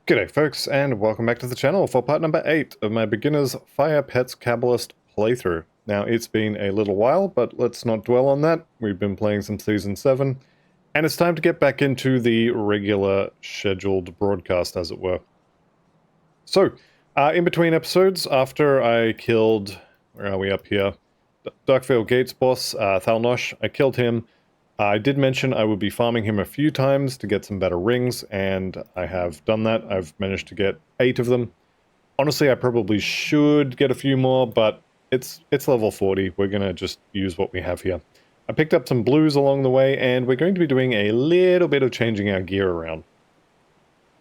G'day folks, and welcome back to the channel for part number 8 of my beginner's Fire Pets Cabalist playthrough. Now, it's been a little while, but let's not dwell on that. We've been playing some Season 7, and it's time to get back into the regular scheduled broadcast, as it were. So, in between episodes, after I killed... where are we up here? Darkvale Gates boss, Thalnosh. I killed him. I did mention I would be farming him a few times to get some better rings, and I have done that. I've managed to get 8 of them. Honestly, I probably should get a few more, but it's level 40. We're going to just use what we have here. I picked up some blues along the way, and we're going to be doing a little bit of changing our gear around.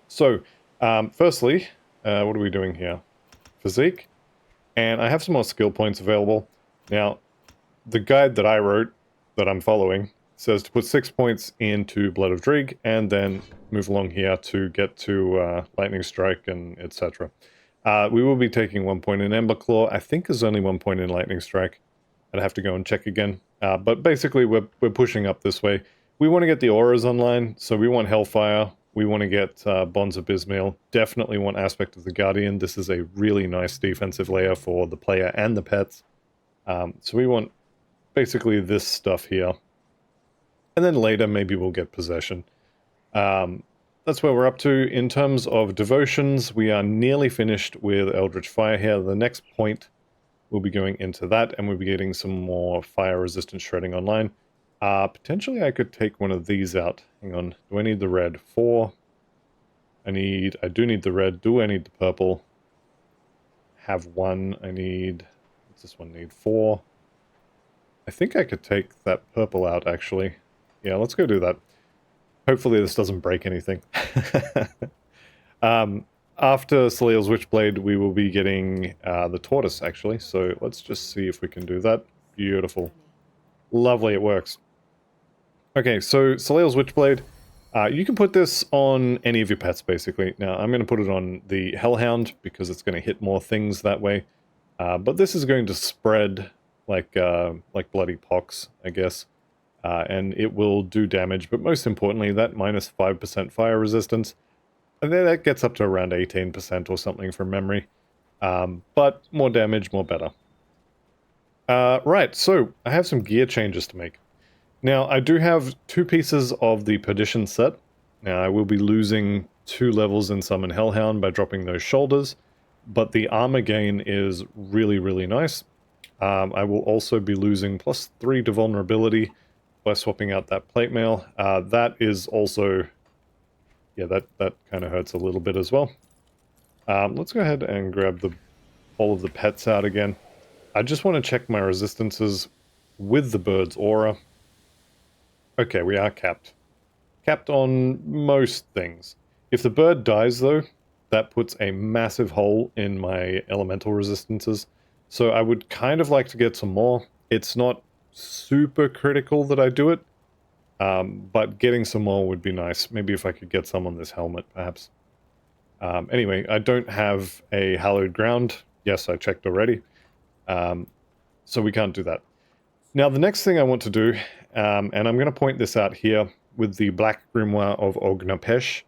So, firstly, what are we doing here? Physique. And I have some more skill points available. Now, the guide that I wrote, that I'm following, says to put 6 points into Blood of Drieg, and then move along here to get to Lightning Strike and etc. We will be taking 1 point in Ember Claw. I think there's only 1 point in Lightning Strike. I'd have to go and check again. But basically, we're pushing up this way. We want to get the auras online, so we want Hellfire. We want to get Bonds of Bismil. Definitely want Aspect of the Guardian. This is a really nice defensive layer for the player and the pets. So we want basically this stuff here. And then later, maybe we'll get Possession. That's where we're up to. In terms of devotions, we are nearly finished with Eldritch Fire here. The next point, we'll be going into that, and we'll be getting some more fire-resistant shredding online. Potentially I could take one of these out. Hang on. Do I need the red? 4. I do need the red. Do I need the purple? Have 1. I need... what's this one need? 4. I think I could take that purple out, actually. Yeah, let's go do that. Hopefully this doesn't break anything. After Saleel's Witchblade, we will be getting the Tortoise, actually. So let's just see if we can do that. Beautiful. Lovely, it works. Okay, so Saleel's Witchblade. You can put this on any of your pets, basically. Now, I'm going to put it on the Hellhound, because it's going to hit more things that way. But this is going to spread like bloody pox, I guess. And it will do damage, but most importantly, that minus 5% fire resistance. And then that gets up to around 18% or something from memory. But more damage, more better. Right, so I have some gear changes to make. Now, I do have 2 pieces of the Perdition set. Now, I will be losing 2 levels in Summon Hellhound by dropping those shoulders, but the armor gain is really, really nice. I will also be losing +3 to vulnerability by swapping out that plate mail. That is also... yeah, that kind of hurts a little bit as well. Let's go ahead and grab all of the pets out again. I just want to check my resistances with the bird's aura. Okay, we are capped. Capped on most things. If the bird dies, though, that puts a massive hole in my elemental resistances. So I would kind of like to get some more. It's not super critical that I do it, but getting some more would be nice. Maybe if I could get some on this helmet, perhaps. Anyway, I don't have a hallowed ground. Yes, I checked already. So we can't do that. Now, the next thing I want to do, and I'm going to point this out here with the Black Grimoire of Ognapesh.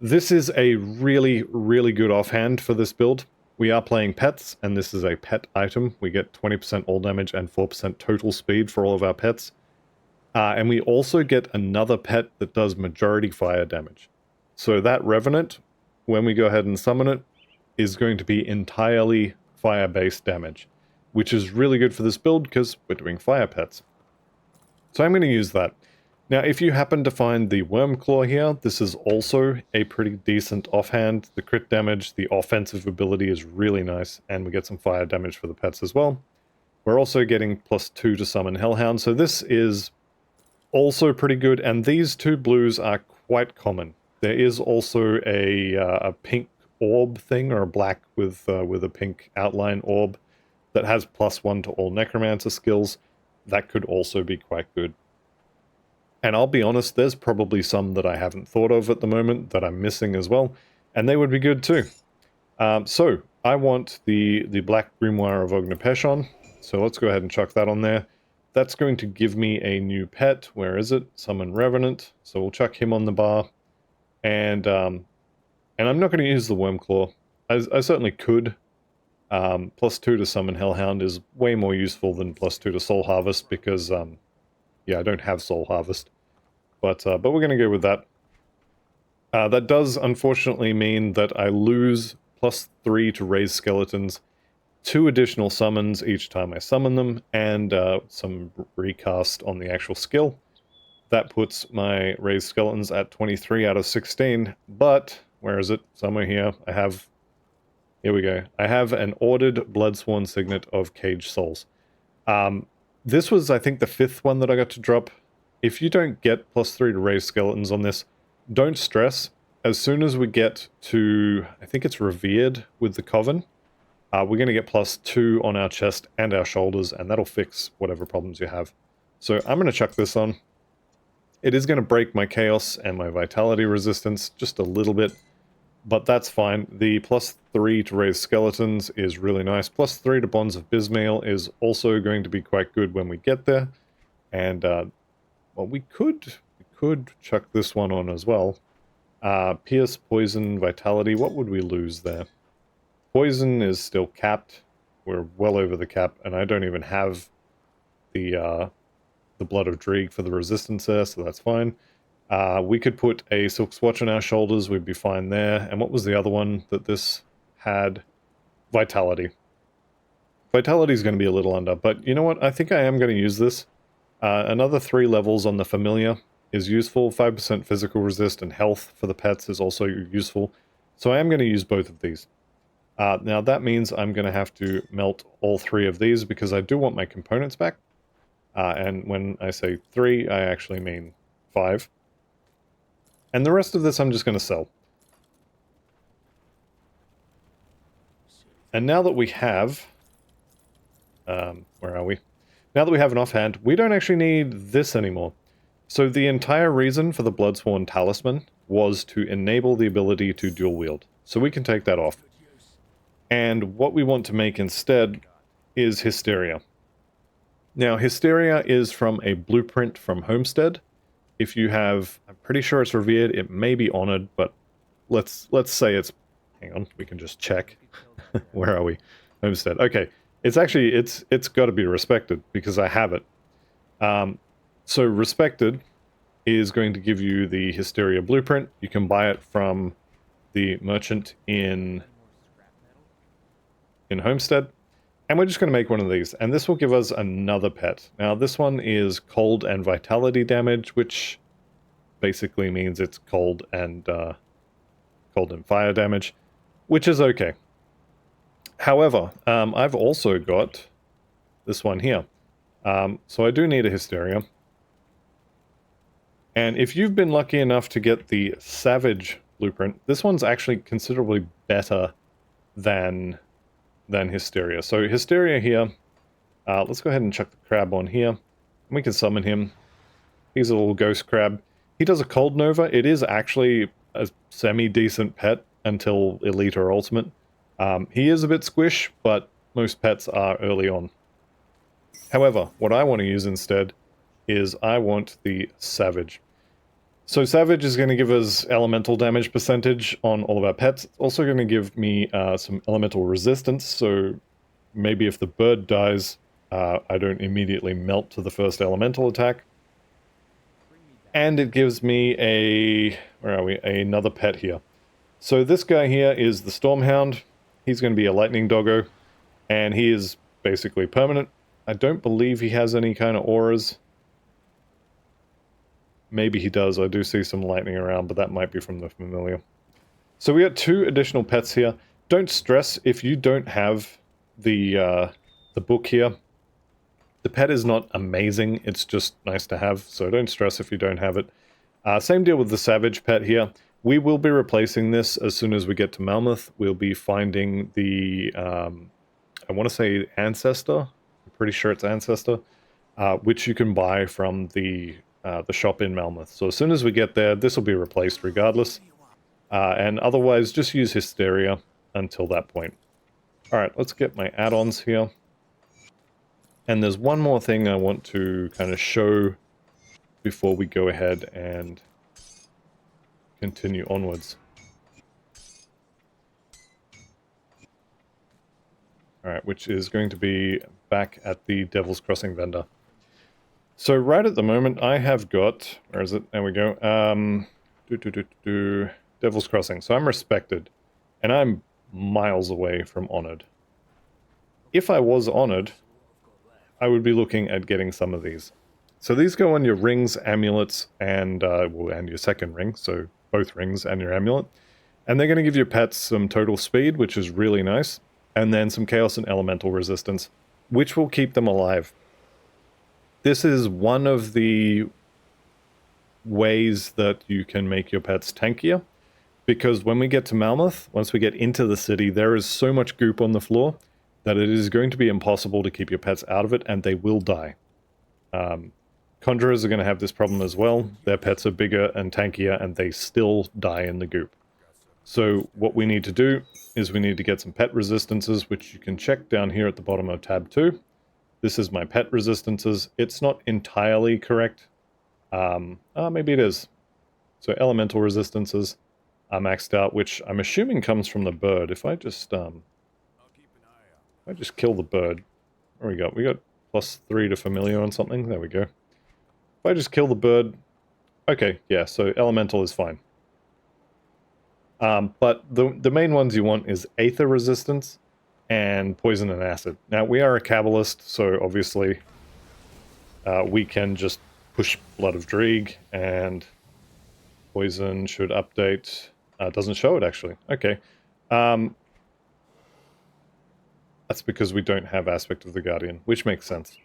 This is a really, really good offhand for this build. We are playing pets, and this is a pet item. We get 20% all damage and 4% total speed for all of our pets. And we also get another pet that does majority fire damage. So that Revenant, when we go ahead and summon it, is going to be entirely fire-based damage, which is really good for this build because we're doing fire pets. So I'm going to use that. Now, if you happen to find the Wormclaw here, this is also a pretty decent offhand. The crit damage, the offensive ability is really nice, and we get some fire damage for the pets as well. We're also getting +2 to summon Hellhound, so this is also pretty good, and these 2 blues are quite common. There is also a pink orb thing, or a black with a pink outline orb that has +1 to all Necromancer skills. That could also be quite good. And I'll be honest, there's probably some that I haven't thought of at the moment that I'm missing as well, and they would be good too. So, I want the Black Grimoire of Ognapesh on, so let's go ahead and chuck that on there. That's going to give me a new pet. Where is it? Summon Revenant. So we'll chuck him on the bar. And And I'm not going to use the Worm Claw. I certainly could. +2 to Summon Hellhound is way more useful than +2 to Soul Harvest because, yeah, I don't have Soul Harvest. But we're going to go with that. That does unfortunately mean that I lose +3 to raise skeletons, 2 additional summons each time I summon them, and some recast on the actual skill. That puts my raised skeletons at 23 out of 16, but, where is it? Somewhere here. Here we go. I have an ordered Bloodsworn Signet of Caged Souls. This was, I think, the 5th one that I got to drop. If you don't get +3 to raise skeletons on this, don't stress. As soon as we get to, I think it's Revered with the Coven, we're going to get +2 on our chest and our shoulders, and that'll fix whatever problems you have. So I'm going to chuck this on. It is going to break my Chaos and my Vitality resistance just a little bit, but that's fine. The +3 to raise skeletons is really nice. +3 to Bonds of Bismil is also going to be quite good when we get there. And, well, we could chuck this one on as well. Pierce, Poison, Vitality, what would we lose there? Poison is still capped. We're well over the cap, and I don't even have the Blood of Dreeg for the resistance there, so that's fine. We could put a Silk Swatch on our shoulders, we'd be fine there. And what was the other one that this had? Vitality. Vitality is going to be a little under, but you know what? I think I am going to use this. Another 3 levels on the Familiar is useful. 5% physical resist and health for the pets is also useful. So I am going to use both of these. Now that means I'm going to have to melt all 3 of these because I do want my components back. And when I say 3, I actually mean 5. And the rest of this I'm just going to sell. And now that we have... where are we? Now that we have an offhand, we don't actually need this anymore. So the entire reason for the Bloodsworn Talisman was to enable the ability to dual wield. So we can take that off. And what we want to make instead is Hysteria. Now, Hysteria is from a blueprint from Homestead. If you have, I'm pretty sure it's Revered, it may be Honored, but let's say it's, hang on, we can just check. Where are we? Homestead. Okay, it's actually, it's got to be Respected, because I have it. So Respected is going to give you the Hysteria blueprint. You can buy it from the merchant in Homestead. And we're just going to make one of these, and this will give us another pet. Now, this one is cold and vitality damage, which basically means it's cold and fire damage, which is okay. However, I've also got this one here. So I do need a Hysteria. And if you've been lucky enough to get the Savage blueprint, this one's actually considerably better than Hysteria. So Hysteria here, let's go ahead and chuck the crab on here. And we can summon him. He's a little ghost crab. He does a cold nova. It is actually a semi-decent pet until Elite or Ultimate. He is a bit squish, but most pets are early on. However, what I want to use instead is I want the Savage. So Savage is going to give us elemental damage percentage on all of our pets. It's also going to give me some elemental resistance, so maybe if the bird dies, I don't immediately melt to the first elemental attack. And it gives me a... where are we? Another pet here. So this guy here is the Stormhound. He's going to be a lightning doggo, and he is basically permanent. I don't believe he has any kind of auras. Maybe he does. I do see some lightning around, but that might be from the Familiar. So we got 2 additional pets here. Don't stress if you don't have the book here. The pet is not amazing. It's just nice to have, so don't stress if you don't have it. Same deal with the Savage pet here. We will be replacing this as soon as we get to Malmouth. We'll be finding the, I want to say Ancestor. I'm pretty sure it's Ancestor, which you can buy from the shop in Malmouth. So as soon as we get there, this will be replaced regardless. And otherwise, just use Hysteria until that point. Alright, let's get my add-ons here. And there's one more thing I want to kind of show before we go ahead and continue onwards. Alright, which is going to be back at the Devil's Crossing vendor. So right at the moment, I have got... Where is it? There we go. Devil's Crossing. So I'm respected. And I'm miles away from honored. If I was honored, I would be looking at getting some of these. So these go on your rings, amulets, and and your second ring. So both rings and your amulet. And they're going to give your pets some total speed, which is really nice. And then some chaos and elemental resistance, which will keep them alive. This is one of the ways that you can make your pets tankier. Because when we get to Malmouth, once we get into the city, there is so much goop on the floor that it is going to be impossible to keep your pets out of it, and they will die. Conjurers are going to have this problem as well. Their pets are bigger and tankier, and they still die in the goop. So what we need to do is we need to get some pet resistances, which you can check down here at the bottom of tab 2. This is my pet resistances. It's not entirely correct. Maybe it is. So elemental resistances are maxed out, which I'm assuming comes from the bird. If I just kill the bird, what do we got? We got +3 to familiar on something. There we go. If I just kill the bird, okay, yeah. So elemental is fine. But the main ones you want is Aether resistance and poison and acid. Now, we are a Cabalist, so obviously we can just push Blood of Dreeg, and poison should update. Doesn't show it, actually. Okay. That's because we don't have Aspect of the Guardian, which makes sense.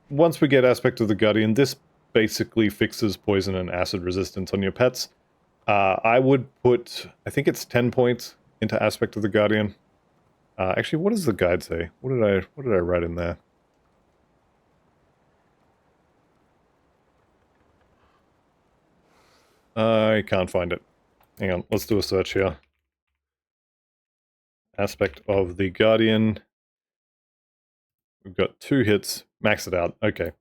Once we get Aspect of the Guardian, this basically fixes poison and acid resistance on your pets. I would put, I think it's 10 points into Aspect of the Guardian. Actually, what does the guide say? What did I write in there? I can't find it. Hang on, let's do a search here. Aspect of the Guardian. We've got 2 hits. Max it out. Okay.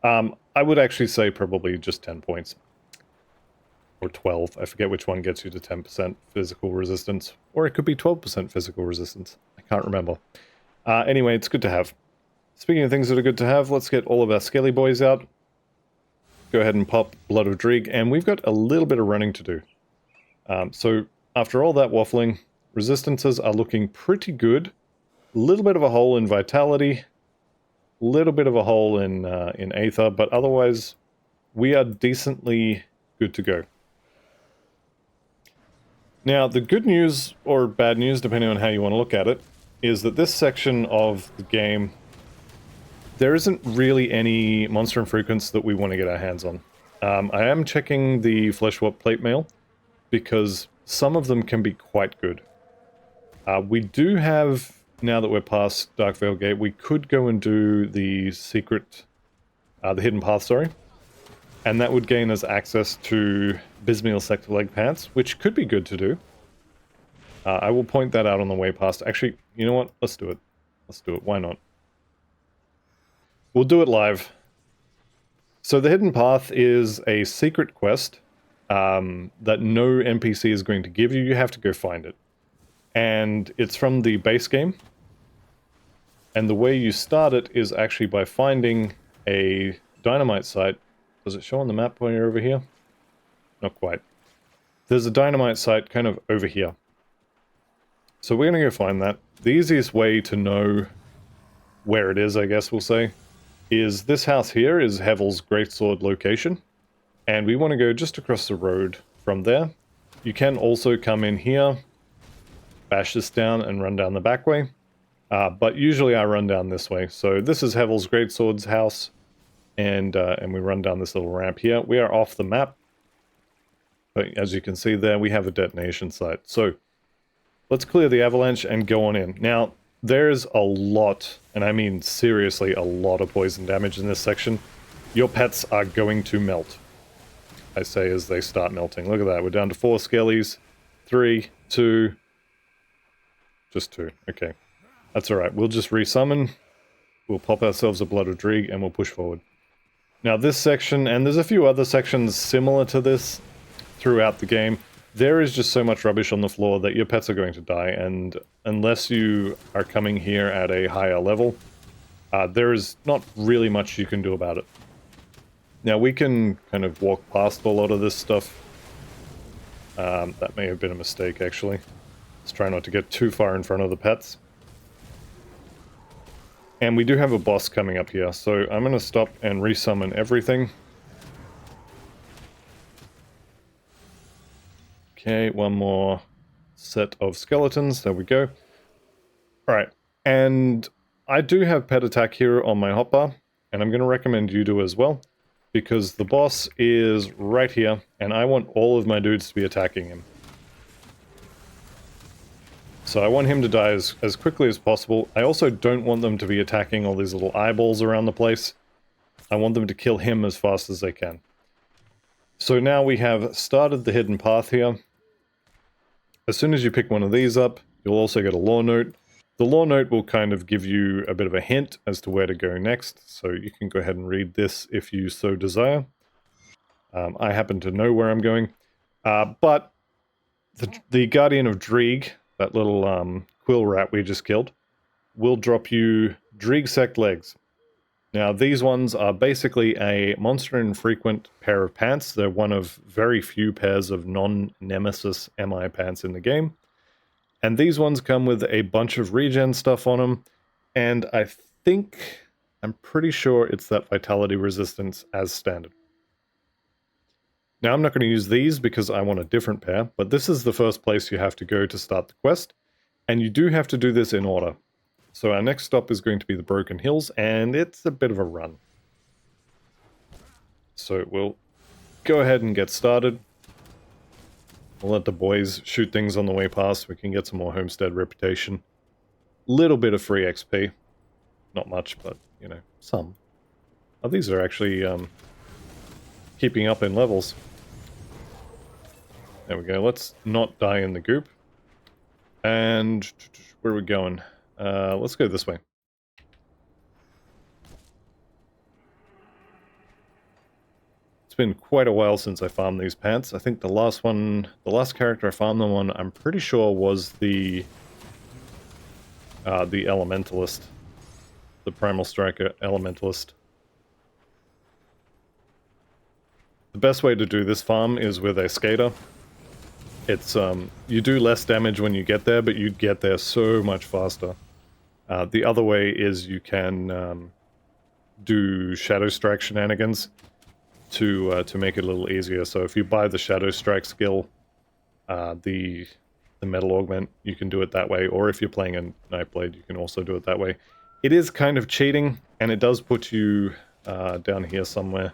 I would actually say probably just 10 points. Or 12. I forget which one gets you to 10% physical resistance. Or it could be 12% physical resistance. I can't remember. Anyway, it's good to have. Speaking of things that are good to have, let's get all of our Skelly boys out. Go ahead and pop Blood of Dreeg, and we've got a little bit of running to do. So, after all that waffling, resistances are looking pretty good. A little bit of a hole in Vitality. A little bit of a hole in Aether, but otherwise, we are decently good to go. Now, the good news, or bad news, depending on how you want to look at it, is that this section of the game, there isn't really any monster infrequents that we want to get our hands on. I am checking the Fleshwarp plate mail, because some of them can be quite good. We do have, now that we're past Darkvale Gate, we could go and do the secret, the Hidden Path, sorry. And that would gain us access to Bismil Sector Leg Pants, which could be good to do. I will point that out on the way past. Actually, you know what? Let's do it. Let's do it. Why not? We'll do it live. So the Hidden Path is a secret quest that no NPC is going to give you. You have to go find it. And it's from the base game. And the way you start it is actually by finding a dynamite site. Does it show on the map when you're over here? Not quite. There's a dynamite site kind of over here. So we're going to go find that. The easiest way to know where it is, I guess we'll say, is this house here is Hevel's Greatsword location. And we want to go just across the road from there. You can also come in here, bash this down and run down the back way. But usually I run down this way. So this is Hevel's Greatsword's house. And we run down this little ramp here. We are off the map. But as you can see there, we have a detonation site. So let's clear the avalanche and go on in. Now, there's a lot, and I mean seriously a lot of poison damage in this section. Your pets are going to melt. I say as they start melting. Look at that. We're down to 4 skellies. 3, 2. Just 2. Okay. That's alright. We'll just resummon. We'll pop ourselves a Blood of Dreeg and we'll push forward. Now this section, and there's a few other sections similar to this throughout the game, there is just so much rubbish on the floor that your pets are going to die, and unless you are coming here at a higher level, there is not really much you can do about it. Now we can kind of walk past a lot of this stuff. That may have been a mistake, actually. Let's try not to get too far in front of the pets. And we do have a boss coming up here, so I'm going to stop and resummon everything. Okay, one more set of skeletons. There we go. Alright, and I do have pet attack here on my hotbar, and I'm going to recommend you do as well, because the boss is right here, and I want all of my dudes to be attacking him. So I want him to die as quickly as possible. I also don't want them to be attacking all these little eyeballs around the place. I want them to kill him as fast as they can. So now we have started the hidden path here. As soon as you pick one of these up, you'll also get a lore note. The lore note will kind of give you a bit of a hint as to where to go next, so you can go ahead and read this if you so desire. I happen to know where I'm going, but the Guardian of Dreeg, that little quill rat we just killed, will drop you Dreeg sect legs. Now these ones are basically a monster infrequent pair of pants. They're one of very few pairs of non-nemesis MI pants in the game. And these ones come with a bunch of regen stuff on them, and I'm pretty sure it's that vitality resistance as standard. Now I'm not going to use these because I want a different pair, but this is the first place you have to go to start the quest, and you do have to do this in order. So our next stop is going to be the Broken Hills, and it's a bit of a run. So we'll go ahead and get started. We'll let the boys shoot things on the way past. We can get some more homestead reputation. Little bit of free XP. Not much, but, you know, some. Oh, these are actually keeping up in levels. There we go. Let's not die in the goop. And where are we going? Let's go this way. It's been quite a while since I farmed these pants. I think the last character I farmed them on, I'm pretty sure was the Elementalist. The Primal Striker Elementalist. The best way to do this farm is with a Skater. It's, you do less damage when you get there, but you get there so much faster. The other way is you can do Shadow Strike shenanigans to make it a little easier. So if you buy the Shadow Strike skill, the Metal Augment, you can do it that way. Or if you're playing a Nightblade, you can also do it that way. It is kind of cheating, and it does put you down here somewhere.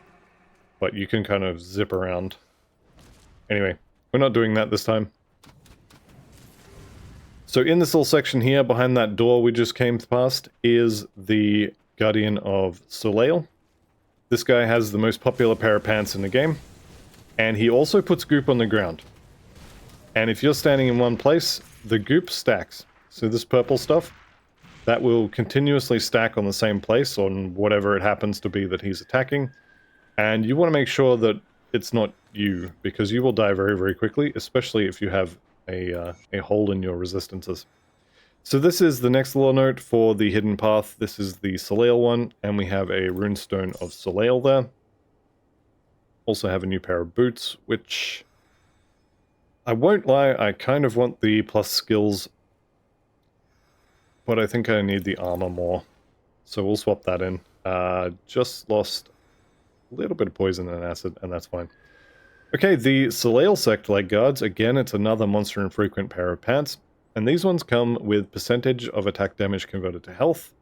But you can kind of zip around. Anyway, we're not doing that this time. So in this little section here, behind that door we just came past, is the Guardian of Soleil. This guy has the most popular pair of pants in the game, and he also puts goop on the ground. And if you're standing in one place, the goop stacks. So this purple stuff, that will continuously stack on the same place on whatever it happens to be that he's attacking. And you want to make sure that it's not you, because you will die very, very quickly, especially if you have a hole in your resistances. So this is the next lore note for the hidden path. This is the Soleil one, and we have a runestone of Soleil there. Also have a new pair of boots, which I won't lie, I kind of want the plus skills, but I think I need the armor more. So we'll swap that in. Just lost a little bit of poison and acid, and that's fine. Okay, the Soleil sect leg guards. Again, it's another monster infrequent pair of pants. And these ones come with percentage of attack damage converted to health.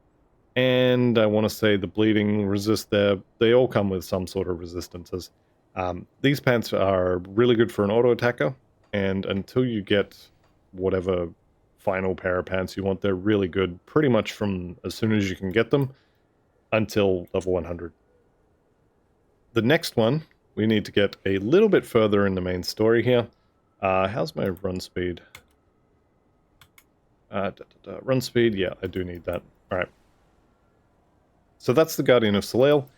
And I want to say the bleeding resist there. They all come with some sort of resistances. These pants are really good for an auto attacker. And until you get whatever final pair of pants you want, they're really good pretty much from as soon as you can get them until level 100. The next one, we need to get a little bit further in the main story here. How's my run speed? Run speed, yeah, I do need that. Alright. So that's the Guardian of Soleil.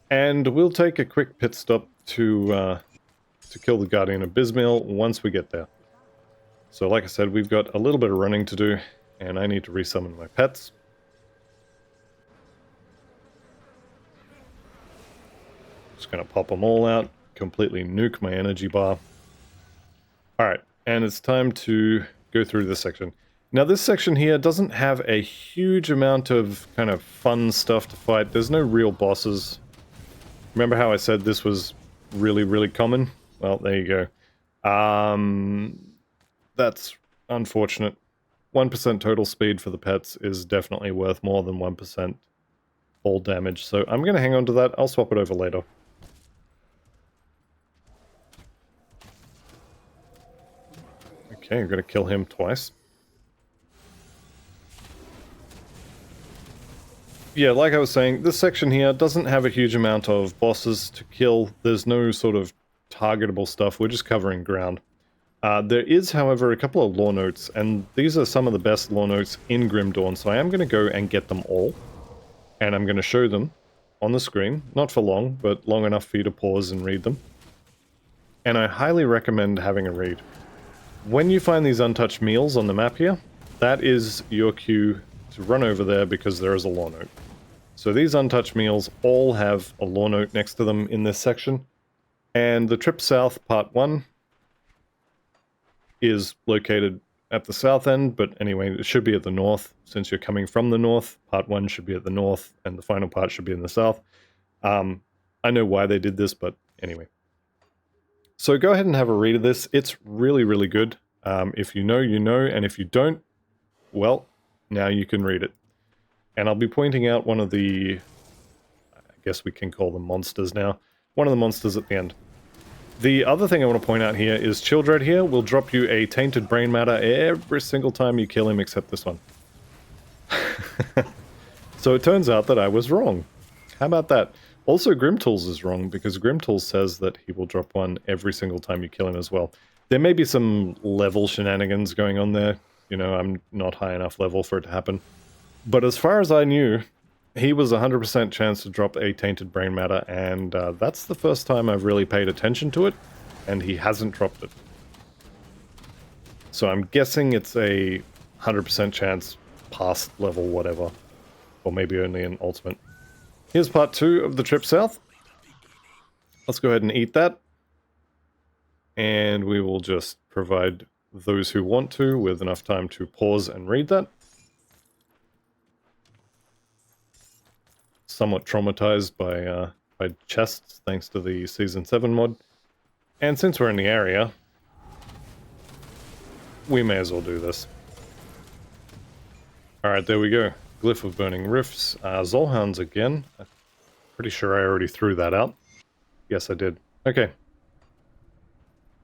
And we'll take a quick pit stop to to kill the Guardian of Bismil once we get there. So like I said, we've got a little bit of running to do, and I need to resummon my pets. Just going to pop them all out, completely nuke my energy bar. Alright, and it's time to go through this section. Now this section here doesn't have a huge amount of kind of fun stuff to fight. There's no real bosses. Remember how I said this was really, really common? Well, there you go. That's unfortunate. 1% total speed for the pets is definitely worth more than 1% all damage. So I'm going to hang on to that. I'll swap it over later. Okay, I'm going to kill him twice. Yeah, like I was saying, this section here doesn't have a huge amount of bosses to kill. There's no sort of targetable stuff. We're just covering ground. There is, however, a couple of lore notes, and these are some of the best lore notes in Grim Dawn, so I am going to go and get them all, and I'm going to show them on the screen. Not for long, but long enough for you to pause and read them. And I highly recommend having a read. When you find these untouched meals on the map here, that is your cue to run over there because there is a lore note. So these untouched meals all have a lore note next to them in this section. And the trip south, part 1, is located at the south end, but anyway, it should be at the north. Since you're coming from the north, part 1 should be at the north, and the final part should be in the south. I know why they did this, but anyway. So go ahead and have a read of this. It's really, really good. If you know, you know, and if you don't, well, now you can read it. And I'll be pointing out one of the, I guess we can call them monsters now, one of the monsters at the end. The other thing I want to point out here is Childred here will drop you a tainted brain matter every single time you kill him except this one. So it turns out that I was wrong. How about that? Also, Grimtools is wrong because Grimtools says that he will drop one every single time you kill him as well. There may be some level shenanigans going on there. You know, I'm not high enough level for it to happen. But as far as I knew, he was 100% chance to drop a tainted brain matter, and that's the first time I've really paid attention to it, and he hasn't dropped it. So I'm guessing it's a 100% chance past level whatever, or maybe only an ultimate. Here's part 2 of the trip south. Let's go ahead and eat that. And we will just provide those who want to with enough time to pause and read that. Somewhat traumatized by chests thanks to the Season 7 mod. And since we're in the area, we may as well do this. Alright, there we go. Glyph of Burning Rifts. Zolhounds again. I'm pretty sure I already threw that out. Yes, I did. Okay.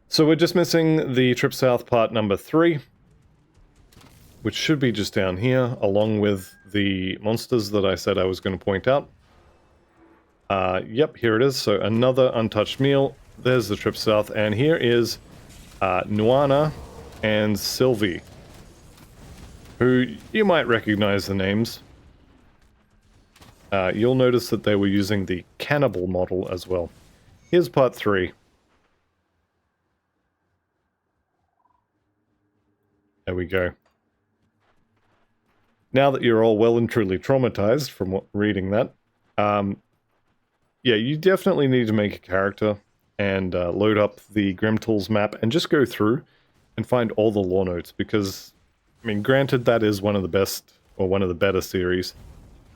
So we're just missing the Trip South part number 3, which should be just down here, along with the monsters that I said I was going to point out. Yep, here it is. So another untouched meal. There's the Trip South, and here is Nuana and Sylvie, who you might recognize the names. You'll notice that they were using the cannibal model as well. Here's part 3. There we go. Now that you're all well and truly traumatized from reading that, yeah, you definitely need to make a character and load up the Grimtools map and just go through and find all the lore notes, because, I mean, granted, that is one of the best, or one of the better series,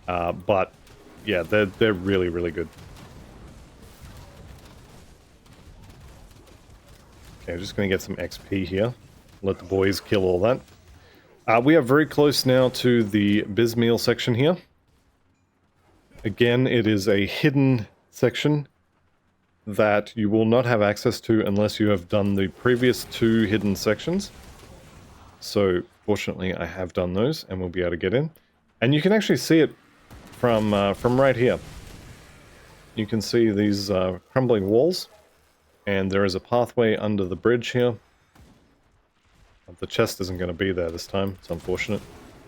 but yeah, they're really, really good. Okay, I'm just going to get some XP here. Let the boys kill all that. We are very close now to the bismil section here. Again, it is a hidden section that you will not have access to unless you have done the previous 2 hidden sections. So, fortunately, I have done those, and we'll be able to get in. And you can actually see it from right here. You can see these crumbling walls, and there is a pathway under the bridge here. The chest isn't going to be there this time. It's unfortunate.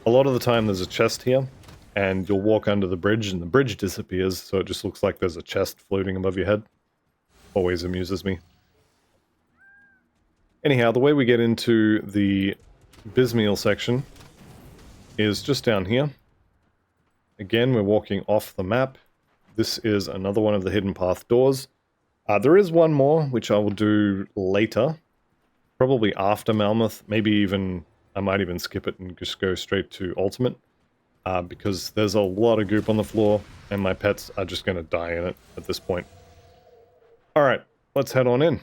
A lot of the time there's a chest here, and you'll walk under the bridge and the bridge disappears, so it just looks like there's a chest floating above your head. Always amuses me. Anyhow, the way we get into the bismil section is just down here. Again, we're walking off the map. This is another one of the hidden path doors. There is one more, which I will do later. Probably after Malmoth. Maybe even, I might even skip it and just go straight to Ultimate. Because there's a lot of goop on the floor, and my pets are just going to die in it at this point. Alright, let's head on in.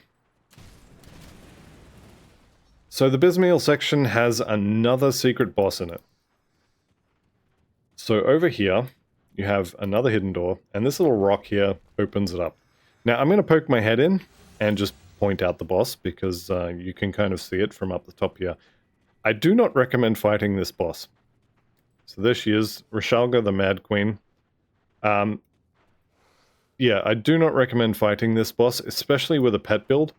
So the bismil section has another secret boss in it. So over here, you have another hidden door, and this little rock here opens it up. Now I'm going to poke my head in and just point out the boss, because you can kind of see it from up the top here. I do not recommend fighting this boss. So there she is, Rishalga the Mad Queen. Yeah, I do not recommend fighting this boss, especially with a pet build,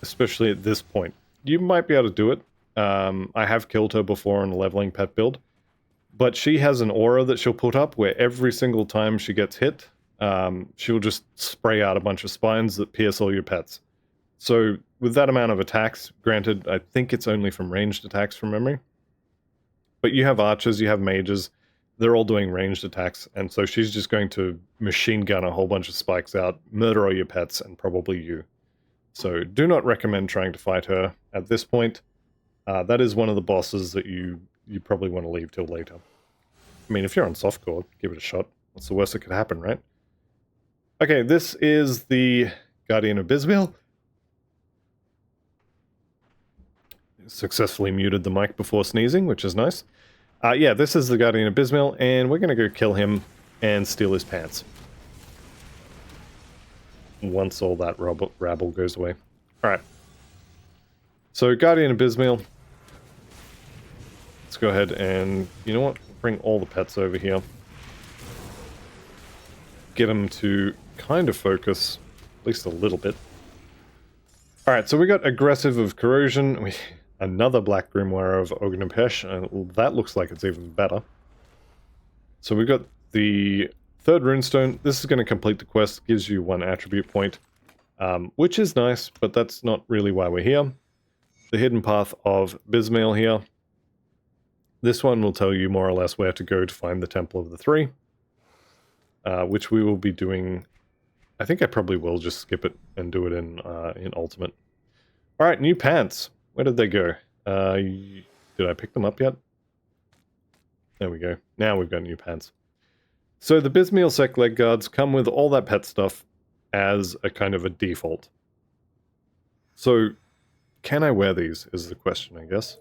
especially at this point. You might be able to do it. I have killed her before on a leveling pet build, but she has an aura that she'll put up where every single time she gets hit, she'll just spray out a bunch of spines that pierce all your pets. So with that amount of attacks, granted, I think it's only from ranged attacks from memory, but you have archers, you have mages, they're all doing ranged attacks, and so she's just going to machine gun a whole bunch of spikes out, murder all your pets, and probably you. So do not recommend trying to fight her at this point. That is one of the bosses that you probably want to leave till later. I mean, if you're on softcore, give it a shot. What's the worst that could happen, right? Okay, this is the Guardian of Bismil. Successfully muted the mic before sneezing, which is nice. Yeah, this is the Guardian of Bismil, and we're going to go kill him and steal his pants. Once all that rabble goes away. Alright. So, Guardian of Bismil. Let's go ahead and, you know what? Bring all the pets over here. Get them to kind of focus, at least a little bit. Alright, so we got Aggressive of Corrosion. Another Black Grimoire of Ognepesh. That looks like it's even better. So we've got the third runestone. This is going to complete the quest. Gives you 1 attribute point. Which is nice, but that's not really why we're here. The hidden path of Bismil here. This one will tell you more or less where to go to find the Temple of the Three. Which we will be doing... I think I probably will just skip it and do it in Ultimate. Alright, new pants. Where did they go? Did I pick them up yet? There we go. Now we've got new pants. So the Bismil Sec leg guards come with all that pet stuff as a kind of a default. So, can I wear these is the question, I guess.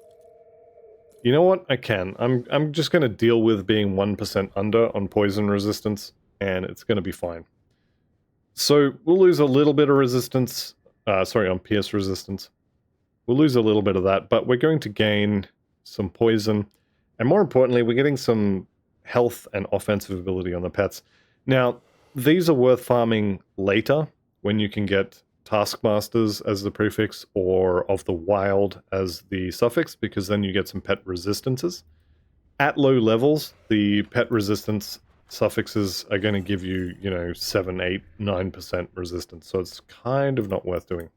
You know what? I can. I'm just going to deal with being 1% under on poison resistance, and it's going to be fine. So, we'll lose a little bit of resistance. On pierce resistance. We'll lose a little bit of that, but we're going to gain some poison. And more importantly, we're getting some health and offensive ability on the pets. Now, these are worth farming later, when you can get Taskmasters as the prefix, or of the wild as the suffix, because then you get some pet resistances. At low levels, the pet resistance suffixes are going to give you, 7, 8, 9% resistance, so it's kind of not worth doing.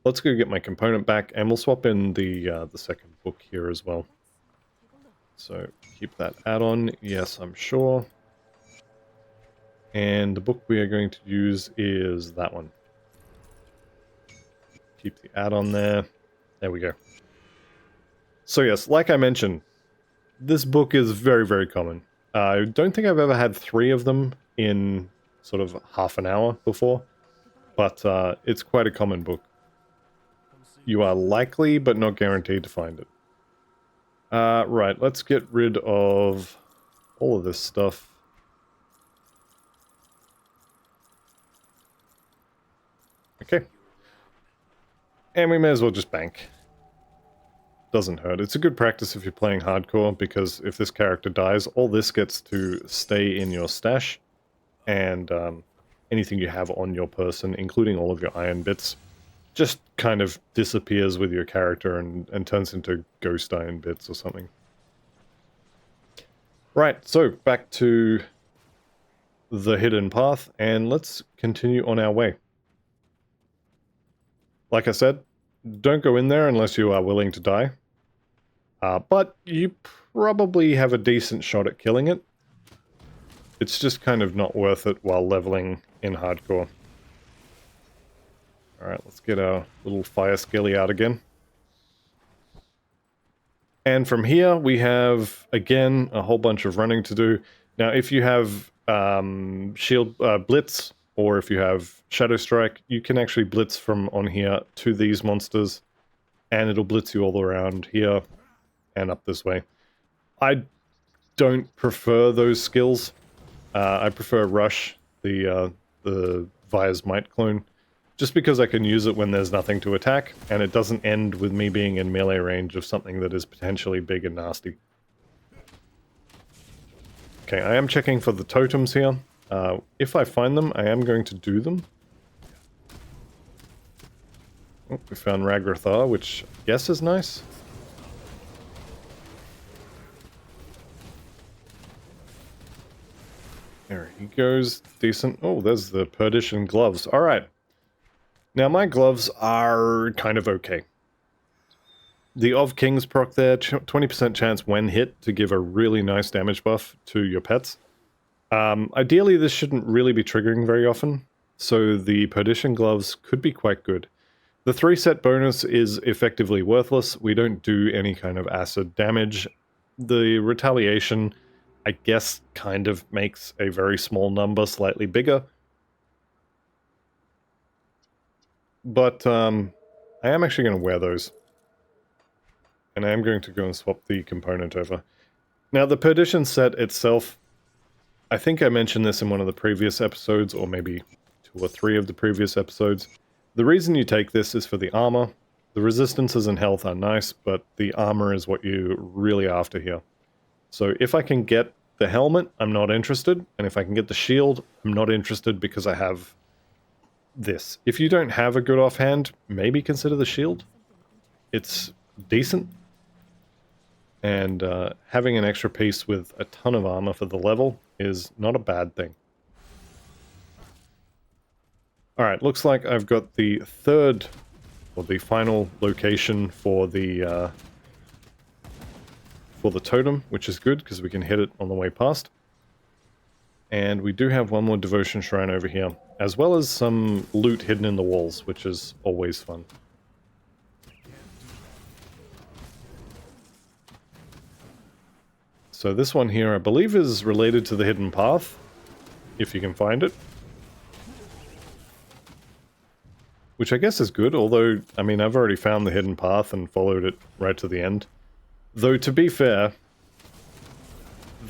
Let's go get my component back, and we'll swap in the second book here as well. So, keep that add-on, yes, I'm sure. And the book we are going to use is that one. Keep the add-on there. There we go. So yes, like I mentioned, this book is very, very common. I don't think I've ever had 3 of them in sort of half an hour before, but it's quite a common book. You are likely, but not guaranteed to find it. Right, let's get rid of all of this stuff. Okay. And we may as well just bank. Doesn't hurt. It's a good practice if you're playing hardcore, because if this character dies, all this gets to stay in your stash, and anything you have on your person, including all of your iron bits, just kind of disappears with your character and turns into ghost iron bits or something. Right, so back to the hidden path, and let's continue on our way. Like I said, don't go in there unless you are willing to die. But you probably have a decent shot at killing it. It's just kind of not worth it while leveling in hardcore. Alright, let's get our little fire skelly out again. And from here, we have, again, a whole bunch of running to do. Now, if you have shield blitz, or if you have shadow strike, you can actually blitz from on here to these monsters, and it'll blitz you all around here and up this way. I don't prefer those skills. I prefer Rush, the Vire's Might clone, just because I can use it when there's nothing to attack, and it doesn't end with me being in melee range of something that is potentially big and nasty. Okay, I am checking for the totems here. If I find them, I am going to do them. Oh, we found Ragrathar, which I guess is nice. There he goes. Decent. Oh, there's the Perdition gloves. Alright. Now, my gloves are kind of okay. The Of Kings proc there, 20% chance when hit to give a really nice damage buff to your pets. Ideally, this shouldn't really be triggering very often, so the Perdition gloves could be quite good. The 3-set bonus is effectively worthless. We don't do any kind of acid damage. The retaliation, I guess, kind of makes a very small number slightly bigger. But I am actually going to wear those. And I am going to go and swap the component over. Now, the Perdition set itself, I think I mentioned this in one of the previous episodes, or maybe 2 or 3 of the previous episodes. The reason you take this is for the armor. The resistances and health are nice, but the armor is what you're really after here. So if I can get the helmet, I'm not interested. And if I can get the shield, I'm not interested because I have this. If you don't have a good offhand, maybe consider the shield. It's decent. And having an extra piece with a ton of armor for the level is not a bad thing. Alright, looks like I've got the third, or the final location for the totem, which is good, because we can hit it on the way past. And we do have one more Devotion Shrine over here, as well as some loot hidden in the walls, which is always fun. So this one here, I believe, is related to the Hidden Path, if you can find it. Which I guess is good, although, I mean, I've already found the Hidden Path and followed it right to the end. Though, to be fair,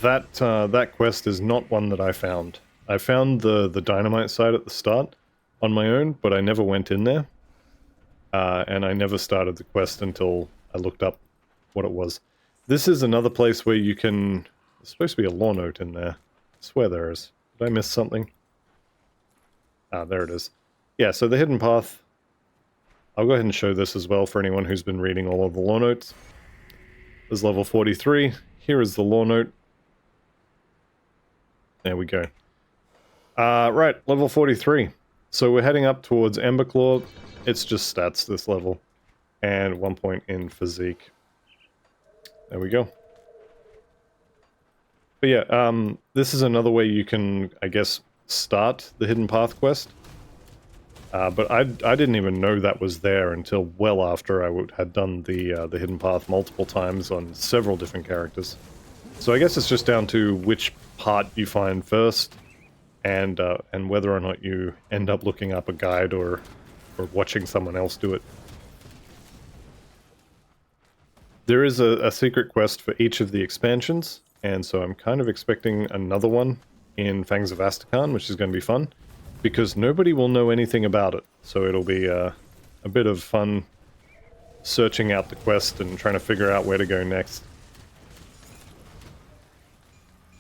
that quest is not one that I found. I found the dynamite site at the start on my own, but I never went in there. And I never started the quest until I looked up what it was. This is another place where you can... There's supposed to be a lore note in there. I swear there is. Did I miss something? Ah, there it is. Yeah, so the Hidden Path, I'll go ahead and show this as well for anyone who's been reading all of the lore notes. There's level 43. Here is the lore note. There we go. Right, level 43. So we're heading up towards Emberclaw. It's just stats this level. And 1 point in physique. There we go. But yeah, this is another way you can, I guess, start the Hidden Path quest. But I didn't even know that was there until well after I had done the Hidden Path multiple times on several different characters. So I guess it's just down to which part you find first, and whether or not you end up looking up a guide or watching someone else do it. There is a secret quest for each of the expansions, and so I'm kind of expecting another one in Fangs of Asterkarn, which is going to be fun. Because nobody will know anything about it, so it'll be a bit of fun searching out the quest and trying to figure out where to go next.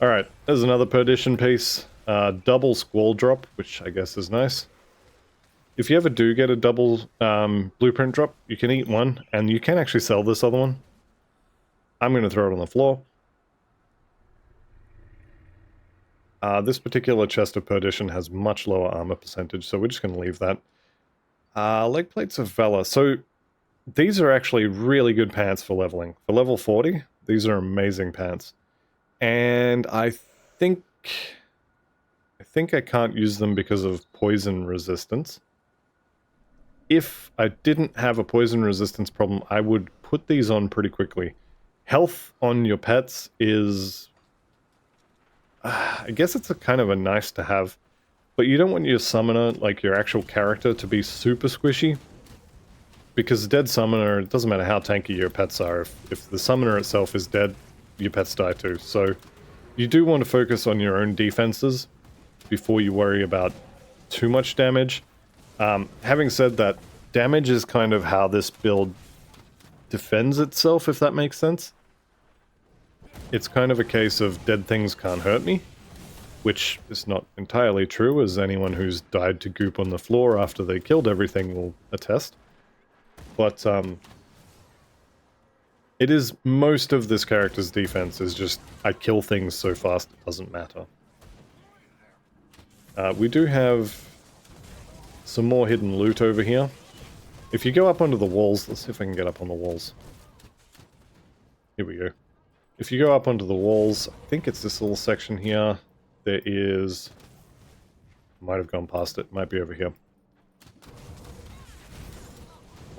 Alright, there's another Perdition piece. Double Squall Drop, which I guess is nice. If you ever do get a double blueprint drop, you can eat one, and you can actually sell this other one. I'm going to throw it on the floor. This particular chest of Perdition has much lower armor percentage, so we're just going to leave that. Leg plates of valor. So these are actually really good pants for leveling. For level 40, these are amazing pants. And I think I can't use them because of poison resistance. If I didn't have a poison resistance problem, I would put these on pretty quickly. Health on your pets is... I guess it's a kind of a nice to have. But you don't want your summoner, like your actual character, to be super squishy. Because dead summoner, it doesn't matter how tanky your pets are. If the summoner itself is dead, your pets die too. So you do want to focus on your own defenses before you worry about too much damage. Having said that, damage is kind of how this build defends itself, if that makes sense. It's kind of a case of dead things can't hurt me, which is not entirely true, as anyone who's died to goop on the floor after they killed everything will attest. But it is most of this character's defense is just, I kill things so fast it doesn't matter. We do have some more hidden loot over here. If you go up onto the walls, let's see if I can get up on the walls. Here we go. If you go up onto the walls, I think it's this little section here. There is... might have gone past it. Might be over here.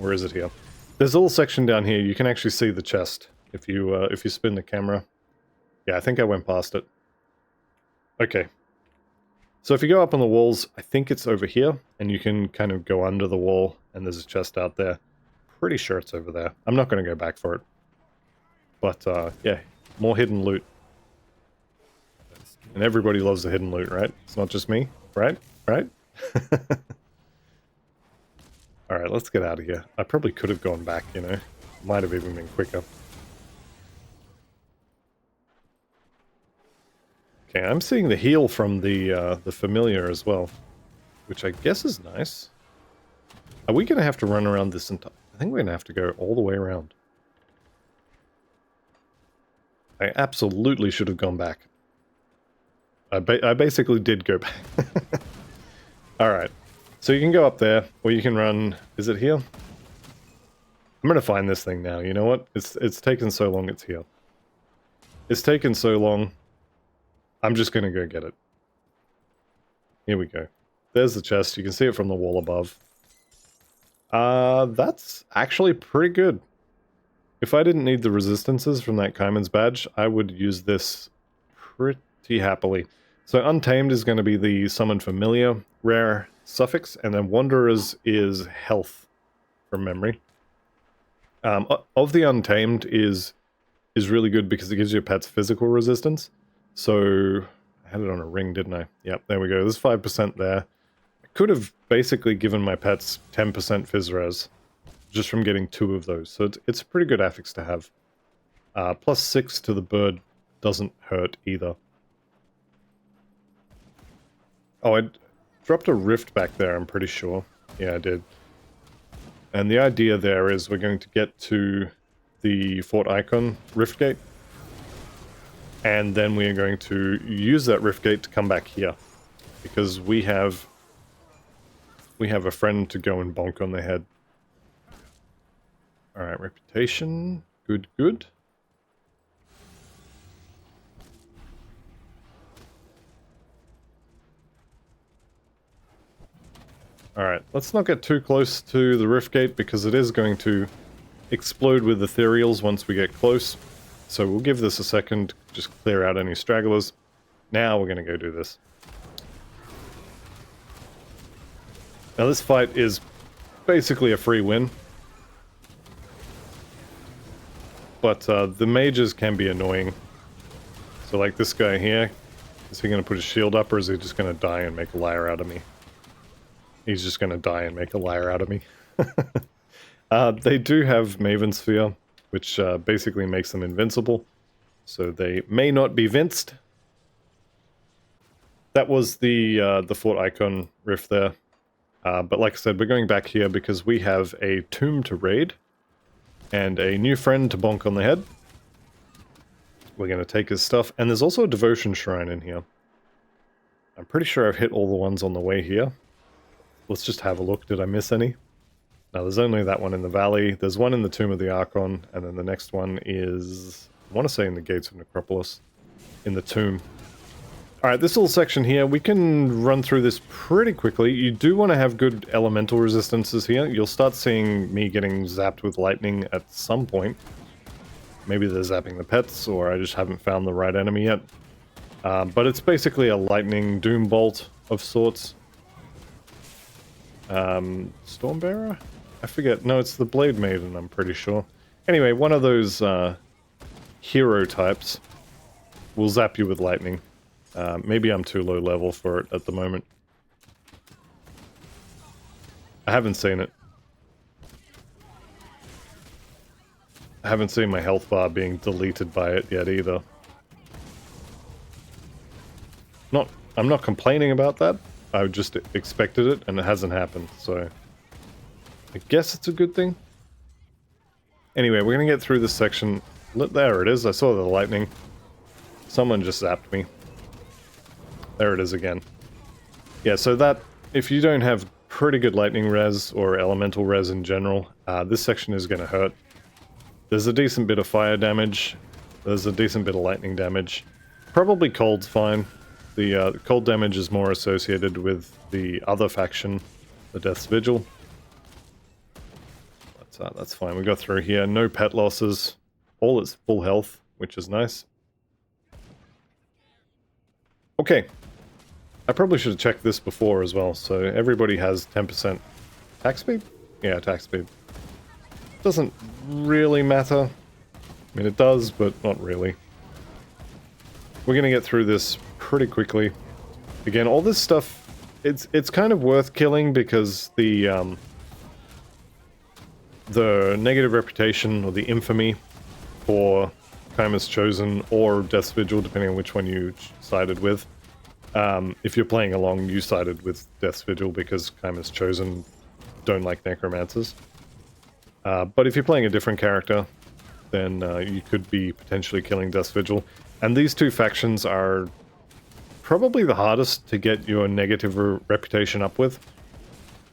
Or is it here? There's a little section down here. You can actually see the chest if you spin the camera. Yeah, I think I went past it. Okay. So if you go up on the walls, I think it's over here, and you can kind of go under the wall, and there's a chest out there. Pretty sure it's over there. I'm not going to go back for it. But, yeah, more hidden loot. And everybody loves the hidden loot, right? It's not just me, right? Right? Alright, let's get out of here. I probably could have gone back, you know. Might have even been quicker. Okay, I'm seeing the heal from the familiar as well, which I guess is nice. Are we going to have to run around this entire... I think we're going to have to go all the way around. I absolutely should have gone back. I basically did go back. Alright. So you can go up there, or you can run... Is it here? I'm gonna find this thing now, you know what? It's taken so long, it's here. It's taken so long, I'm just gonna go get it. Here we go. There's the chest, you can see it from the wall above. That's actually pretty good. If I didn't need the resistances from that Kaiman's badge, I would use this pretty happily. So Untamed is going to be the Summoned Familiar rare suffix, and then Wanderers is health, from memory. Of the Untamed is really good because it gives your pets physical resistance. So, I had it on a ring, didn't I? Yep, there we go. There's 5% there. I could have basically given my pets 10% phys res, just from getting 2 of those. So it's a pretty good affix to have. Plus 6 to the bird doesn't hurt either. Oh, I dropped a rift back there, I'm pretty sure. Yeah, I did. And the idea there is we're going to get to the Fort Icon rift gate. And then we are going to use that rift gate to come back here. Because we have a friend to go and bonk on the head. Alright, reputation. Good, good. Alright, let's not get too close to the rift gate because it is going to explode with ethereals once we get close. So we'll give this a second, just clear out any stragglers. Now we're going to go do this. Now this fight is basically a free win. But the mages can be annoying. So like this guy here, is he going to put his shield up or is he just going to die and make a liar out of me? He's just going to die and make a liar out of me. They do have Maven Sphere, which basically makes them invincible. So they may not be vinced. That was the Fort Icon rift there. But like I said, we're going back here because we have a tomb to raid. And a new friend to bonk on the head. We're going to take his stuff. And there's also a devotion shrine in here. I'm pretty sure I've hit all the ones on the way here. Let's just have a look. Did I miss any? No, there's only that one in the valley. There's one in the Tomb of the Archon, and then the next one is, I want to say, in the Gates of Necropolis, in the tomb. Alright, this little section here, we can run through this pretty quickly. You do want to have good elemental resistances here. You'll start seeing me getting zapped with lightning at some point. Maybe they're zapping the pets, or I just haven't found the right enemy yet. But it's basically a lightning doom bolt of sorts. Stormbearer? I forget. No, it's the Blade Maiden, I'm pretty sure. Anyway, one of those hero types will zap you with lightning. Maybe I'm too low level for it at the moment. I haven't seen it. I haven't seen my health bar being deleted by it yet either. I'm not complaining about that. I just expected it and it hasn't happened, so I guess it's a good thing. Anyway, we're gonna get through this section. There it is, I saw the lightning. Someone just zapped me. There it is again. Yeah, so that, if you don't have pretty good lightning res or elemental res in general, this section is going to hurt. There's a decent bit of fire damage. There's a decent bit of lightning damage. Probably cold's fine. The cold damage is more associated with the other faction, the Death's Vigil. That's fine. We got through here. No pet losses. All its full health, which is nice. Okay. I probably should have checked this before as well. So everybody has 10% attack speed? Yeah, attack speed. Doesn't really matter. I mean, it does, but not really. We're going to get through this pretty quickly. Again, all this stuff, it's kind of worth killing because the negative reputation or the infamy for Kaima's Chosen or Death's Vigil, depending on which one you sided with. If you're playing along, you sided with Death's Vigil because Kaima's Chosen don't like necromancers. But if you're playing a different character, then you could be potentially killing Death's Vigil. And these two factions are probably the hardest to get your negative reputation up with.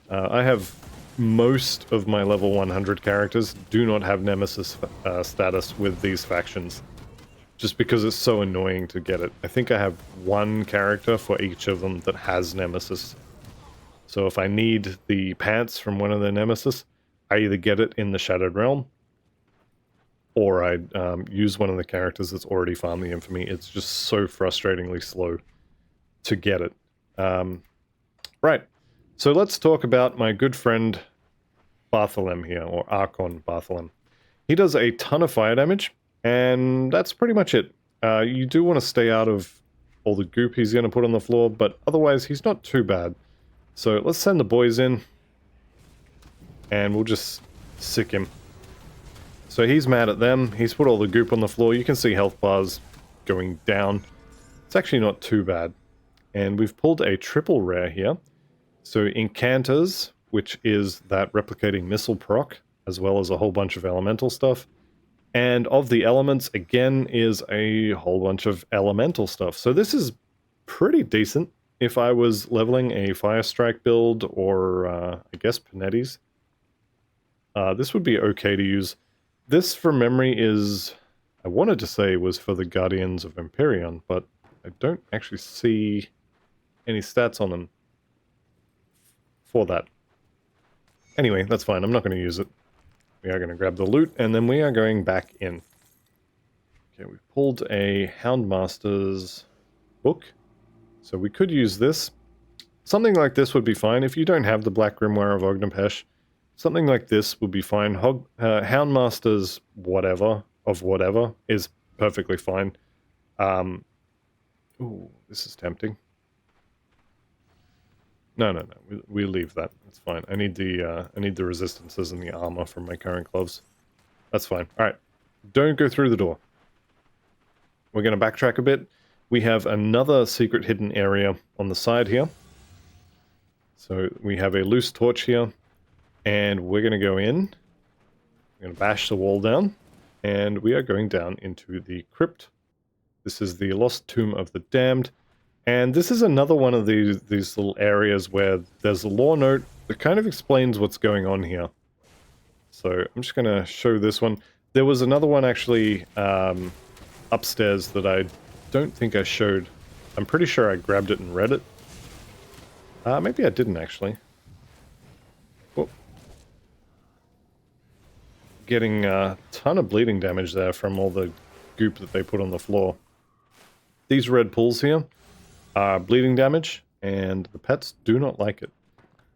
I have most of my level 100 characters do not have Nemesis status with these factions. Just because it's so annoying to get it. I think I have one character for each of them that has Nemesis. So if I need the pants from one of their Nemesis, I either get it in the Shattered Realm, or I use one of the characters that's already farmed the infamy. It's just so frustratingly slow to get it. Right, so let's talk about my good friend Bartholem here, or Archon Bartholem. He does a ton of fire damage, and that's pretty much it. You do want to stay out of all the goop he's going to put on the floor, but otherwise he's not too bad. So let's send the boys in, and we'll just sick him. So he's mad at them. He's put all the goop on the floor. You can see health bars going down. It's actually not too bad. And we've pulled a triple rare here. So Incanters, which is that replicating missile proc, as well as a whole bunch of elemental stuff. And of the elements, again, is a whole bunch of elemental stuff. So this is pretty decent if I was leveling a Fire Strike build or, I guess, Panetti's. This would be okay to use. This, from memory, is... I wanted to say was for the Guardians of Empyrean, but I don't actually see any stats on them for that. Anyway, that's fine. I'm not going to use it. We are going to grab the loot, and then we are going back in. Okay, we've pulled a Houndmaster's book, so we could use this. Something like this would be fine. If you don't have the Black Grimoire of Ognampesh, something like this would be fine. Houndmaster's whatever, of whatever, is perfectly fine. Ooh, this is tempting. No. We leave that. It's fine. I need the resistances and the armor from my current gloves. That's fine. All right, don't go through the door. We're going to backtrack a bit. We have another secret hidden area on the side here. So we have a loose torch here, and we're going to go in. We're going to bash the wall down, and we are going down into the crypt. This is the Lost Tomb of the Damned. And this is another one of these little areas where there's a lore note that kind of explains what's going on here. So I'm just going to show this one. There was another one actually upstairs that I don't think I showed. I'm pretty sure I grabbed it and read it. Maybe I didn't actually. Oh. Getting a ton of bleeding damage there from all the goop that they put on the floor. These red pools here are bleeding damage, and the pets do not like it.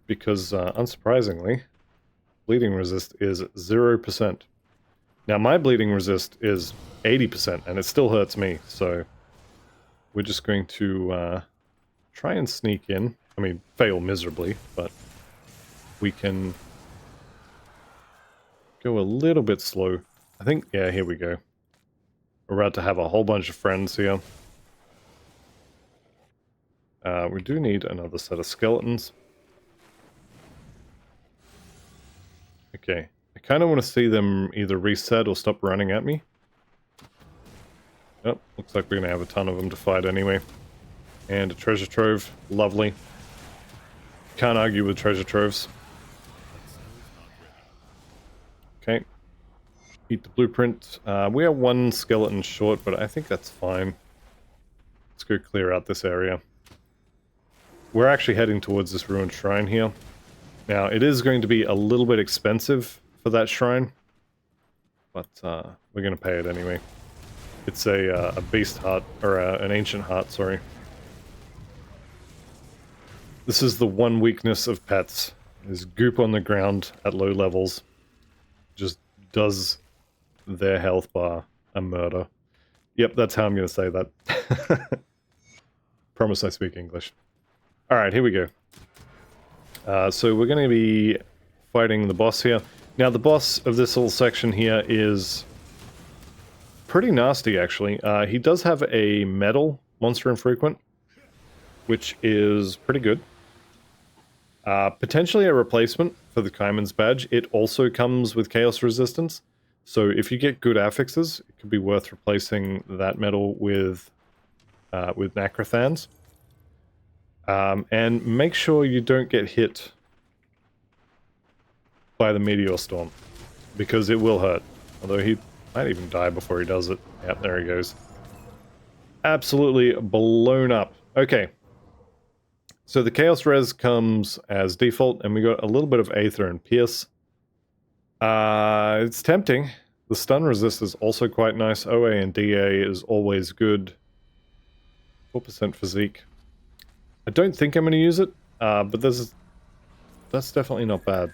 Because, unsurprisingly, bleeding resist is 0%. Now, my bleeding resist is 80%, and it still hurts me, so we're just going to try and sneak in. I mean, fail miserably, but we can go a little bit slow. I think, yeah, here we go. We're about to have a whole bunch of friends here. We do need another set of skeletons. Okay, I kind of want to see them either reset or stop running at me. Oh, looks like we're going to have a ton of them to fight anyway. And a treasure trove, lovely. Can't argue with treasure troves. Okay. Eat the blueprint. We are one skeleton short, but I think that's fine. Let's go clear out this area. We're actually heading towards this ruined shrine here. Now, it is going to be a little bit expensive for that shrine, but we're going to pay it anyway. It's a beast heart, or an ancient heart, sorry. This is the one weakness of pets, is goop on the ground at low levels. Just does their health bar a murder. Yep, that's how I'm going to say that. Promise I speak English. Alright, here we go. So we're going to be fighting the boss here. Now, the boss of this little section here is pretty nasty, actually. He does have a metal monster infrequent, which is pretty good. Potentially a replacement for the Kaiman's badge. It also comes with chaos resistance. So if you get good affixes, it could be worth replacing that metal with Nacrothans. And make sure you don't get hit by the meteor storm, because it will hurt. Although he might even die before he does it. Yep, there he goes. Absolutely blown up. Okay. So the Chaos Res comes as default, and we got a little bit of Aether and Pierce. It's tempting. The stun resist is also quite nice. OA and DA is always good. 4% physique. I don't think I'm going to use it, but that's definitely not bad.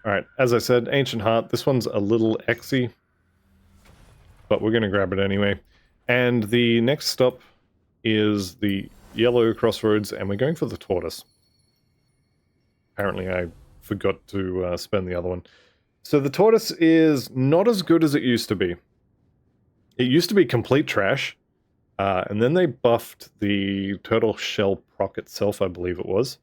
Alright, as I said, Ancient Heart. This one's a little Xy, but we're going to grab it anyway. And the next stop is the yellow crossroads, and we're going for the tortoise. Apparently I forgot to spend the other one. So the tortoise is not as good as it used to be. It used to be complete trash. And then they buffed the turtle shell proc itself, I believe it was.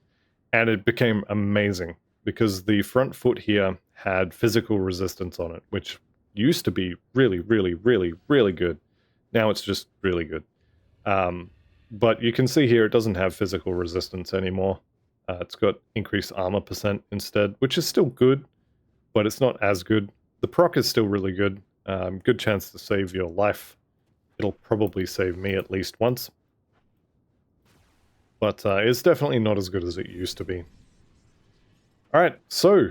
And it became amazing, because the front foot here had physical resistance on it, which used to be really, really, really, really good. Now it's just really good. But you can see here it doesn't have physical resistance anymore. It's got increased armor percent instead, which is still good, but it's not as good. The proc is still really good. Good chance to save your life. It'll probably save me at least once. But it's definitely not as good as it used to be. Alright, so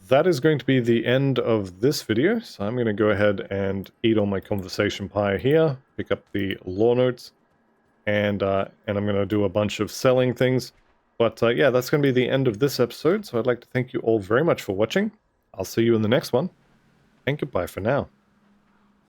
that is going to be the end of this video. So I'm going to go ahead and eat all my conversation pie here, pick up the lore notes, and I'm going to do a bunch of selling things. But yeah, that's going to be the end of this episode. So I'd like to thank you all very much for watching. I'll see you in the next one, and goodbye for now.